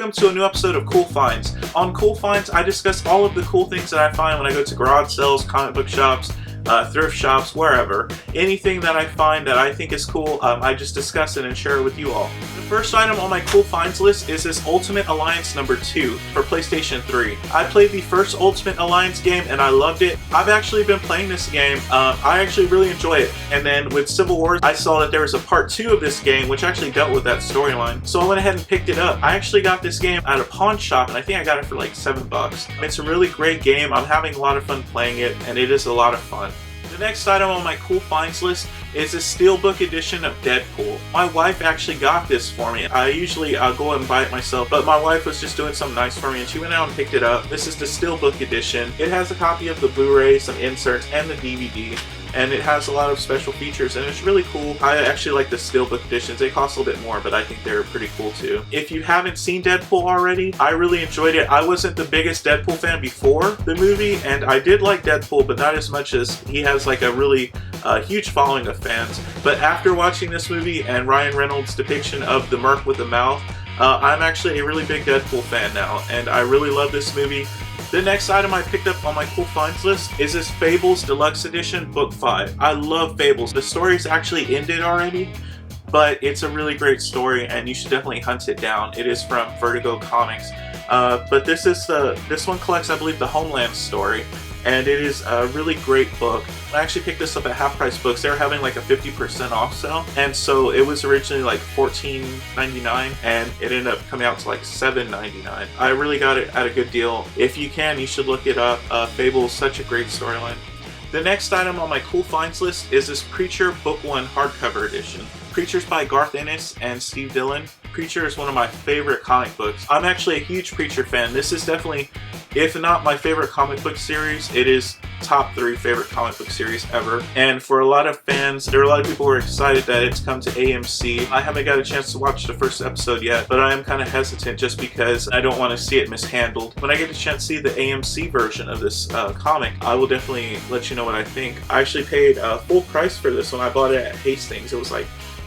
welcome to a new episode of Cool Finds. On Cool Finds, I discuss all of the cool things that I find when I go to garage sales, comic book shops, thrift shops, wherever. Anything that I find that I think is cool, I just discuss it and share it with you all. The first item on my Cool Finds list is this Ultimate Alliance number 2 for PlayStation 3. I played the first Ultimate Alliance game and I loved it. I've actually been playing this game. I actually really enjoy it. And then with Civil War, I saw that there was a part 2 of this game which actually dealt with that storyline. So I went ahead and picked it up. I actually got this game at a pawn shop and I think I got it for like $7. It's a really great game. I'm having a lot of fun playing it and it is a lot of fun. The next item on my Cool Finds list is a Steelbook edition of Deadpool. My wife actually got this for me. I usually go and buy it myself, but my wife was just doing something nice for me and she went out and picked it up. This is the Steelbook edition. It has a copy of the Blu-ray, some inserts, and the DVD. And it has a lot of special features and it's really cool. I actually like the Steelbook editions. They cost a little bit more, but I think they're pretty cool too. If you haven't seen Deadpool already, I really enjoyed it. I wasn't the biggest Deadpool fan before the movie, and I did like Deadpool, but not as much as he has like a really huge following of fans. But after watching this movie and Ryan Reynolds' depiction of the Merc with the mouth, I'm actually a really big Deadpool fan now, and I really love this movie. The next item I picked up on my Cool Finds list is this Fables Deluxe Edition Book 5. I love Fables. The story's actually ended already, but it's a really great story and you should definitely hunt it down. It is from Vertigo Comics. But this one collects, I believe, the Homeland story. And it is a really great book. I actually picked this up at Half Price Books. They were having like a 50% off sale. And so it was originally like $14.99 and it ended up coming out to like $7.99. I really got it at a good deal. If you can, you should look it up. Fable is such a great storyline. The next item on my Cool Finds list is this Preacher Book 1 hardcover edition. Preacher's by Garth Ennis and Steve Dillon. Preacher is one of my favorite comic books. I'm actually a huge Preacher fan. This is definitely, if not my favorite comic book series, it is top 3 favorite comic book series ever. And for a lot of fans, there are a lot of people who are excited that it's come to AMC. I haven't got a chance to watch the first episode yet, but I am kind of hesitant just because I don't want to see it mishandled. When I get a chance to see the AMC version of this comic, I will definitely let you know what I think. I actually paid full price for this when I bought it at Hastings. It was like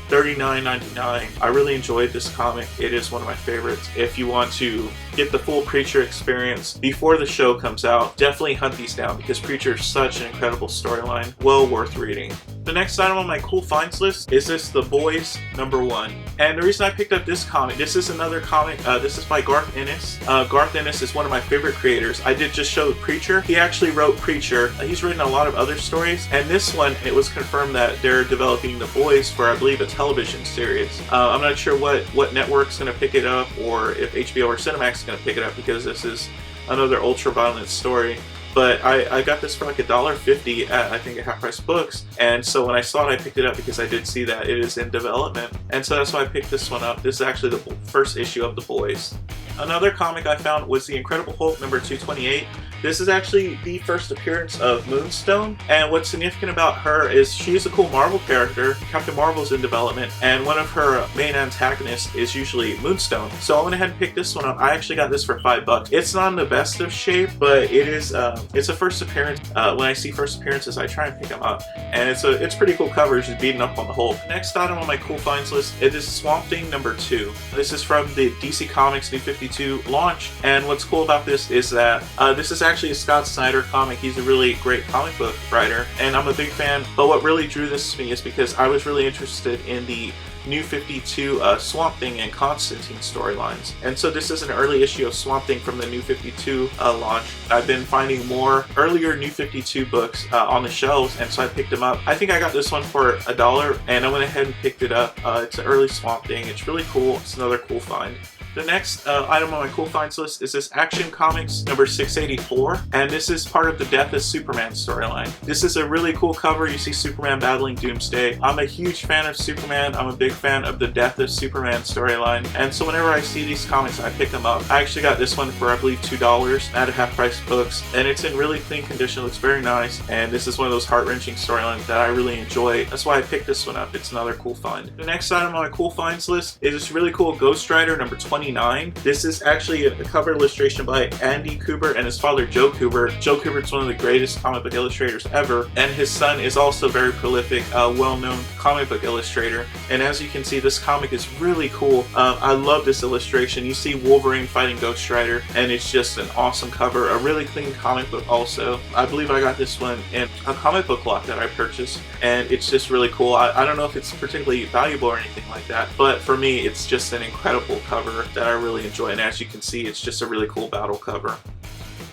$39.99. I really enjoyed this comic. It is one of my favorites. If you want to get the full Preacher experience before the show comes out, definitely hunt these down because Preacher is such an incredible storyline. Well worth reading. The next item on my Cool Finds list is this The Boys number 1. And the reason I picked up this comic, this is another comic, this is by Garth Ennis. Garth Ennis is one of my favorite creators. I did just show Preacher. He actually wrote Preacher. He's written a lot of other stories. And this one, it was confirmed that they're developing The Boys for, I believe, a television series. I'm not sure what network's going to pick it up or if HBO or Cinemax is going to pick it up because this is another ultra-violent story. But I got this for like $1.50 at, I think, at Half Price Books. And so when I saw it, I picked it up because I did see that it is in development. And so that's why I picked this one up. This is actually the first issue of The Boys. Another comic I found was The Incredible Hulk number 228. This is actually the first appearance of Moonstone, and what's significant about her is she's a cool Marvel character. Captain Marvel's in development, and one of her main antagonists is usually Moonstone. So I went ahead and picked this one up. I actually got this for $5. It's not in the best of shape, but it is. It's a first appearance. When I see first appearances, I try and pick them up, and it's pretty cool coverage. Just beating up on the Hulk. Next item on my Cool Finds list, it is Swamp Thing number 2. This is from the DC Comics New 52 launch, and what's cool about this is that this is actually a Scott Snyder comic. He's a really great comic book writer, and I'm a big fan. But what really drew this to me is because I was really interested in the New 52 Swamp Thing and Constantine storylines. And so this is an early issue of Swamp Thing from the New 52 launch. I've been finding more earlier New 52 books on the shelves, and so I picked them up. I think I got this one for $1, and I went ahead and picked it up. It's an early Swamp Thing. It's really cool. It's another cool find. The next item on my Cool Finds list is this Action Comics number 684, and this is part of the Death of Superman storyline. This is a really cool cover. You see Superman battling Doomsday. I'm a huge fan of Superman. I'm a big fan of the Death of Superman storyline, and so whenever I see these comics, I pick them up. I actually got this one for, I believe, $2 at a Half Price Books, and it's in really clean condition. It looks very nice, and this is one of those heart-wrenching storylines that I really enjoy. That's why I picked this one up. It's another cool find. The next item on my Cool Finds list is this really cool Ghost Rider number 28. $1.29. This is actually a cover illustration by Andy Kubert and his father Joe Kubert. Joe Kubert's one of the greatest comic book illustrators ever, and his son is also a very prolific, well-known comic book illustrator. And as you can see, this comic is really cool. I love this illustration. You see Wolverine fighting Ghost Rider, and it's just an awesome cover. A really clean comic book also. I believe I got this one in a comic book lot that I purchased, and it's just really cool. I don't know if it's particularly valuable or anything like that, but for me it's just an incredible cover that I really enjoy, and as you can see, it's just a really cool battle cover.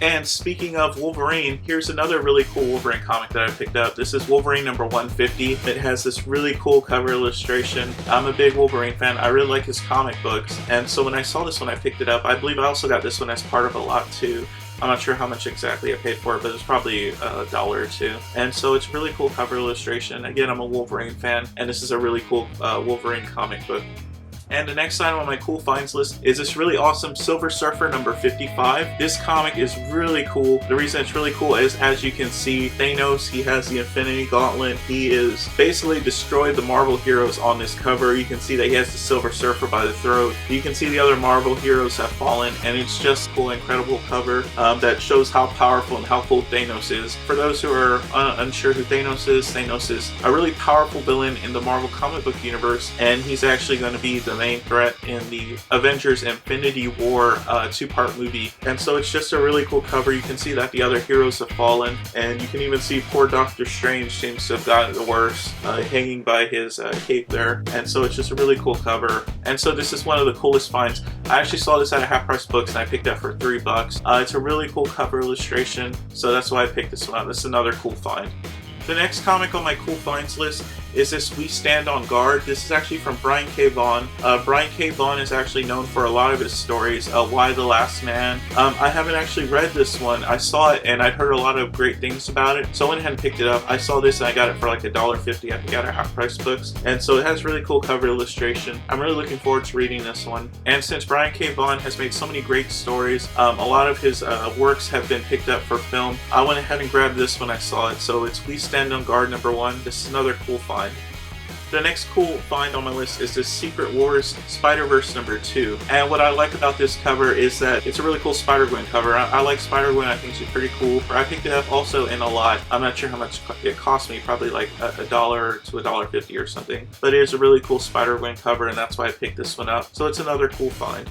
And speaking of Wolverine, here's another really cool Wolverine comic that I picked up. This is Wolverine number 150. It has this really cool cover illustration. I'm a big Wolverine fan. I really like his comic books, and so when I saw this one, I picked it up. I believe I also got this one as part of a lot too. I'm not sure how much exactly I paid for it, but it's probably $1 or $2. And so it's a really cool cover illustration. Again, I'm a Wolverine fan, and this is a really cool Wolverine comic book. And the next item on my cool finds list is this really awesome Silver Surfer number 55. This comic is really cool. The reason it's really cool is, as you can see, Thanos, he has the Infinity Gauntlet. He is basically destroyed the Marvel heroes on this cover. You can see that he has the Silver Surfer by the throat. You can see the other Marvel heroes have fallen, and it's just a cool, incredible cover that shows how powerful and how cool Thanos is. For those who are unsure who Thanos is a really powerful villain in the Marvel comic book universe, and he's actually going to be the main threat in the Avengers Infinity War two-part movie. And so it's just a really cool cover. You can see that the other heroes have fallen, and you can even see poor Doctor Strange seems to have gotten the worst, hanging by his cape there. And so it's just a really cool cover. And so this is one of the coolest finds. I actually saw this at a Half Price Books, and I picked it up for $3. It's a really cool cover illustration, so that's why I picked this one up. This is another cool find. The next comic on my cool finds list is this We Stand on Guard. This is actually from Brian K. Vaughan. Brian K. Vaughan is actually known for a lot of his stories. Why the Last Man. I haven't actually read this one. I saw it and I'd heard a lot of great things about it, so I went ahead and picked it up. I saw this and I got it for like $1.50 I think at Half Price Books. And so it has really cool cover illustration. I'm really looking forward to reading this one. And since Brian K. Vaughan has made so many great stories, a lot of his works have been picked up for film. I went ahead and grabbed this when I saw it. So it's We Stand on Guard number 1. This is another cool find. The next cool find on my list is this Secret Wars Spider-Verse number 2. And what I like about this cover is that it's a really cool Spider-Gwen cover. I like Spider-Gwen. I think she's pretty cool. I picked it up also in a lot. I'm not sure how much it cost me. Probably like $1 to $1.50 or something. But it is a really cool Spider-Gwen cover, and that's why I picked this one up. So it's another cool find.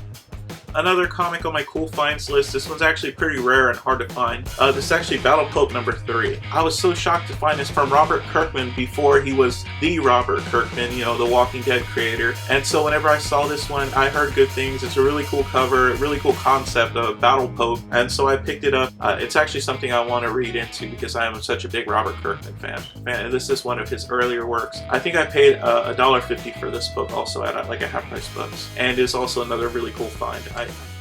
Another comic on my cool finds list. This one's actually pretty rare and hard to find. This is actually Battle Pope number 3. I was so shocked to find this from Robert Kirkman before he was the Robert Kirkman, you know, the Walking Dead creator. And so whenever I saw this one, I heard good things. It's a really cool cover, a really cool concept of Battle Pope, and so I picked it up. It's actually something I want to read into because I am such a big Robert Kirkman fan. And this is one of his earlier works. I think I paid $1.50 for this book also at like a Half Price Books, and is also another really cool find.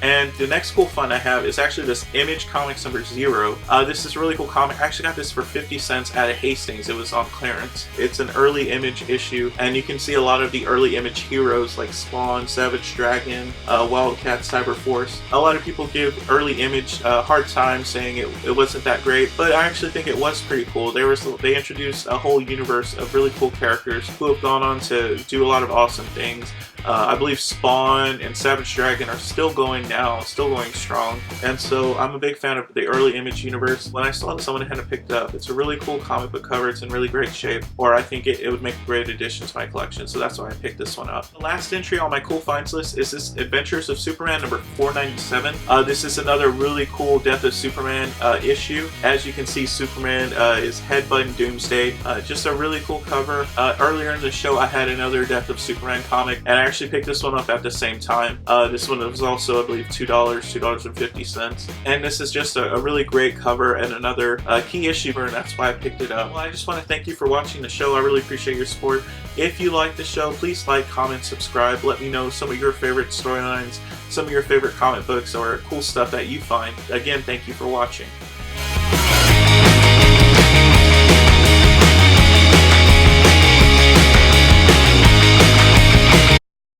And the next cool find I have is actually this Image Comics number 0. This is a really cool comic. I actually got this for 50 cents at a Hastings. It was on clearance. It's an early Image issue, and you can see a lot of the early Image heroes like Spawn, Savage Dragon, Wildcat, Cyberforce. A lot of people give early Image a hard time saying it wasn't that great, but I actually think it was pretty cool. They introduced a whole universe of really cool characters who have gone on to do a lot of awesome things. I believe Spawn and Savage Dragon are still going now, still going strong, and so I'm a big fan of the early Image universe. When I saw this, I went ahead and picked it up. It's a really cool comic book cover. It's in really great shape, or I think it would make a great addition to my collection, so that's why I picked this one up. The last entry on my cool finds list is this Adventures of Superman number 497. This is another really cool Death of Superman issue. As you can see, Superman is headbutting Doomsday. Just a really cool cover. Earlier in the show, I had another Death of Superman comic, and I actually picked this one up at the same time. This one was also, I believe, $2.50. And this is just a really great cover and another key issue, and that's why I picked it up. Well, I just want to thank you for watching the show. I really appreciate your support. If you like the show, please like, comment, subscribe. Let me know some of your favorite storylines, some of your favorite comic books, or cool stuff that you find. Again, thank you for watching.